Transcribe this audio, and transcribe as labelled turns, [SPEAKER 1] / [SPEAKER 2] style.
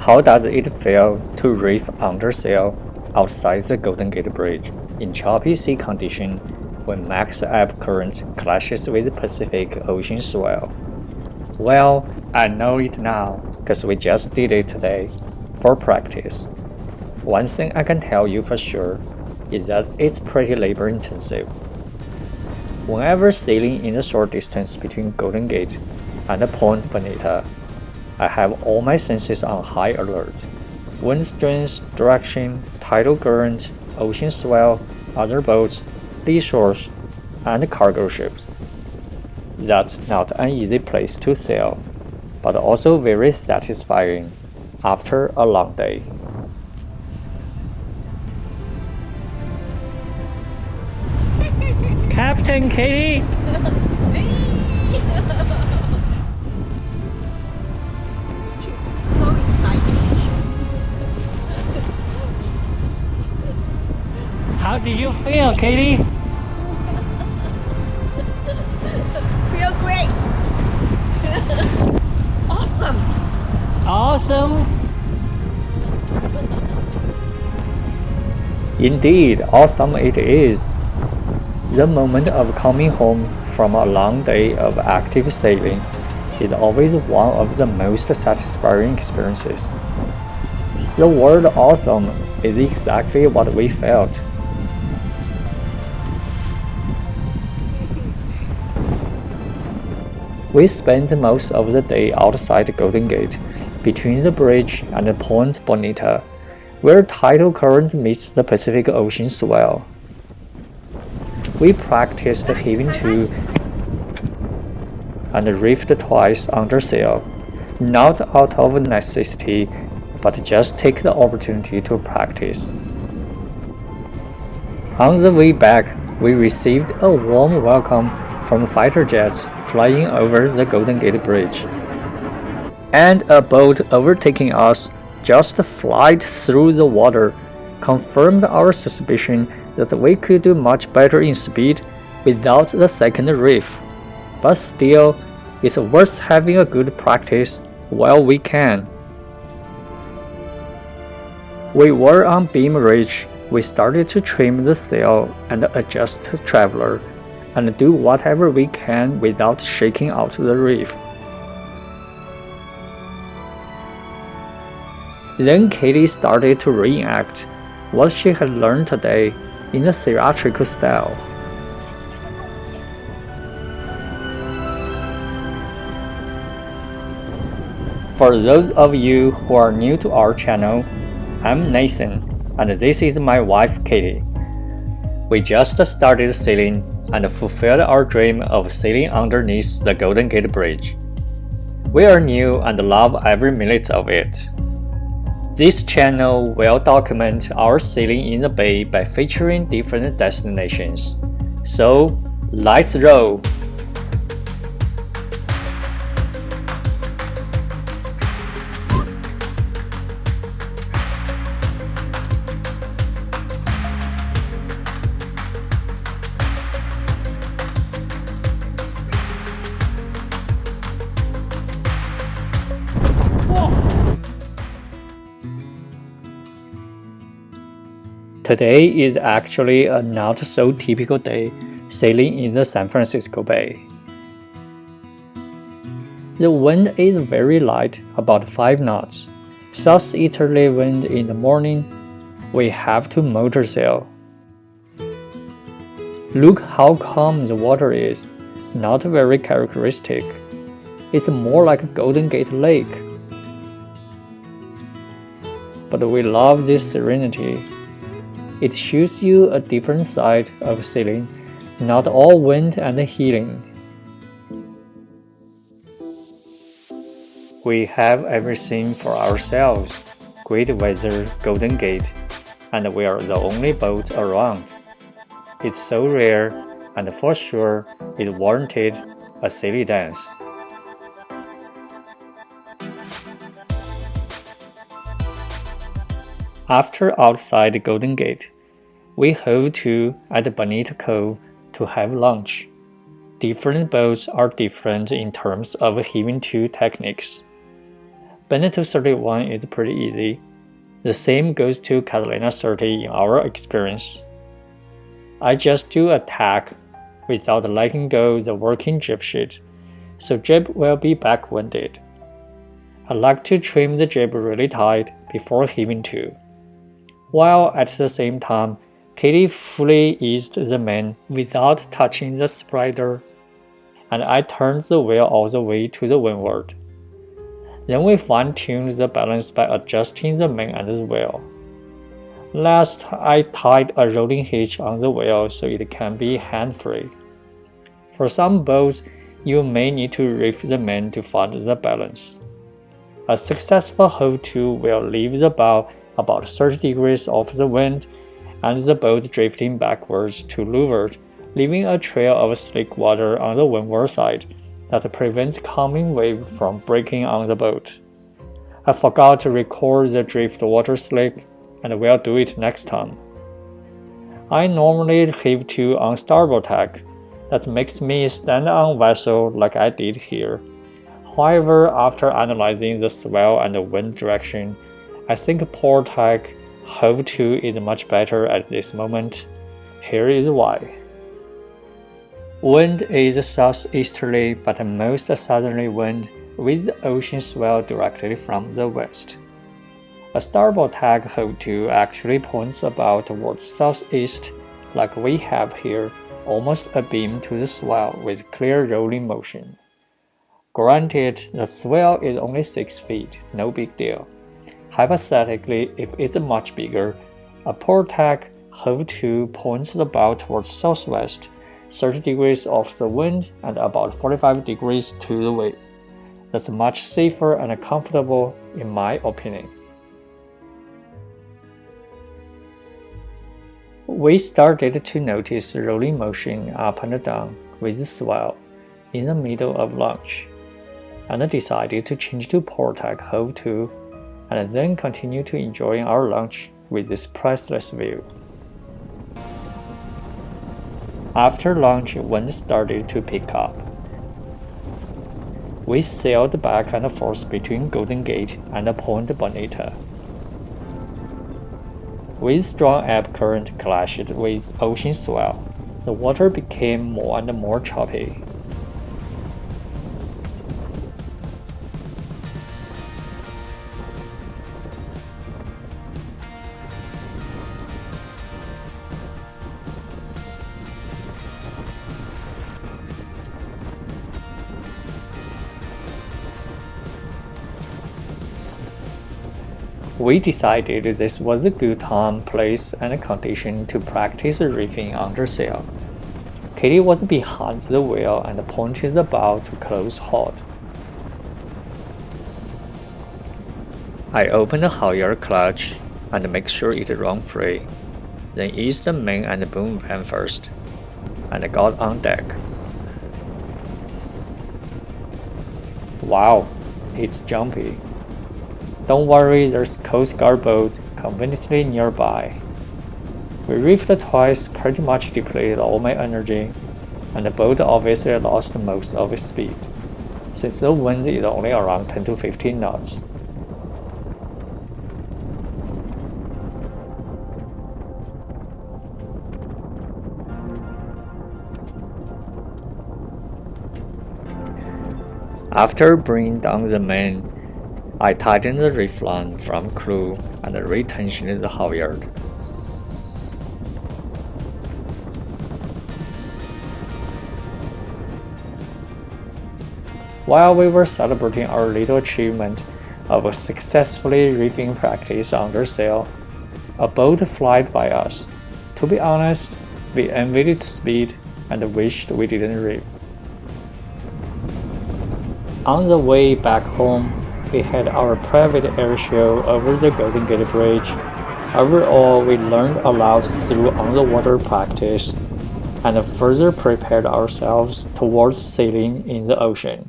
[SPEAKER 1] How does it feel to reef under sail outside the Golden Gate Bridge in choppy sea condition when max ebb current clashes with Pacific Ocean swell? Well, I know it now because we just did it today for practice. One thing I can tell you for sure is that it's pretty labor intensive. Whenever sailing in the short distance between Golden Gate and Point Bonita, I have all my senses on high alert. Wind strength, direction, tidal current, ocean swell, other boats, lee shores, and cargo ships. That's not an easy place to sail, but also very satisfying after a long day. Captain Katie!
[SPEAKER 2] So exciting.
[SPEAKER 1] How did you feel, Katie?
[SPEAKER 2] Feel great. Awesome.
[SPEAKER 1] Awesome! Indeed, awesome it is. The moment of coming home from a long day of active sailing is always one of the most satisfying experiences. The word awesome is exactly what we felt. We spent most of the day outside Golden Gate, between the bridge and Point Bonita, where tidal current meets the Pacific Ocean swell. We practiced Heaving-to and reefed twice under sail, not out of necessity, but just take the opportunity to practice. On the way back, we received a warm welcome from fighter jets flying over the Golden Gate Bridge, and a boat overtaking us just flight through the water confirmed our suspicion that we could do much better in speed without the second reef. But still, it's worth having a good practice while we can. We were on beam ridge. We started to trim the sail and adjust the traveler, and do whatever we can without shaking out the reef. Then Katie started to reenact what she had learned today in a theatrical style. For those of you who are new to our channel, I'm Nathan, and this is my wife Katie. We just started sailing and fulfilled our dream of sailing underneath the Golden Gate Bridge. We are new and love every minute of it. This channel will document our sailing in the bay by featuring different destinations. So, let's roll! Today is actually a not so typical day sailing in the San Francisco Bay. The wind is very light, about 5 knots. Southeasterly wind in the morning. We have to motor sail. Look how calm the water is, not very characteristic. It's more like a Golden Gate Lake. But we love this serenity. It shows you a different side of sailing, not all wind and healing. We have everything for ourselves, great weather, Golden Gate, and we are the only boat around. It's so rare, and for sure it warranted a silly dance. After outside Golden Gate, we hove to at Beneteau to have lunch. Different boats are different in terms of heaving-to techniques. Beneteau 31 is pretty easy. The same goes to Catalina 30 in our experience. I just do a tack without letting go the working jib sheet, so jib will be back-winded. I like to trim the jib really tight before heaving to, while at the same time Katie fully eased the main without touching the spreader, and I turned the wheel all the way to the windward. Then we fine-tuned the balance by adjusting the main and the wheel. Last, I tied a rolling hitch on the wheel so it can be hand-free. For some boats, you may need to reef the main to find the balance. A successful Heaving-to will leave the bow about 30 degrees off the wind and the boat drifting backwards to leeward, leaving a trail of slick water on the windward side that prevents coming wave from breaking on the boat. I forgot to record the drift water slick, and will do it next time. I normally heave to on starboard tack. That makes me stand on vessel like I did here. However, after analyzing the swell and the wind direction, I think port tack Heaving-to is much better at this moment. Here is why. Wind is southeasterly but most southerly wind with the ocean swell directly from the west. A starboard tack Heaving-to actually points about towards southeast like we have here, almost abeam to the swell with clear rolling motion. Granted, the swell is only 6 feet, no big deal. Hypothetically, if it's much bigger, a port tack Heaving-to points the bow towards southwest, 30 degrees off the wind and about 45 degrees to the wave. That's much safer and comfortable in my opinion. We started to notice rolling motion up and down with the swell in the middle of launch, and decided to change to port tack Heaving-to, and then continue to enjoy our lunch with this priceless view. After lunch, wind started to pick up. We sailed back and forth between Golden Gate and Point Bonita. With strong ebb current clashed with ocean swell, the water became more and more choppy. We decided this was a good time, place, and condition to practice reefing under sail. Katie was behind the wheel and pointed the bow to close hauled. I opened the halyard clutch and make sure it run free, then eased the main and boom van first, and got on deck. Wow, it's jumpy. Don't worry, there's Coast Guard boat conveniently nearby. We reefed twice, pretty much depleted all my energy, and the boat obviously lost most of its speed, since the wind is only around 10 to 15 knots. After bringing down the main, I tightened the reef line from crew and retensioned the halyard. While we were celebrating our little achievement of a successfully reefing practice under sail, a boat flied by us. To be honest, we envied its speed and wished we didn't reef. On the way back home, we had our private air show over the Golden Gate Bridge. Overall, we learned a lot through on-the-water practice and further prepared ourselves towards sailing in the ocean.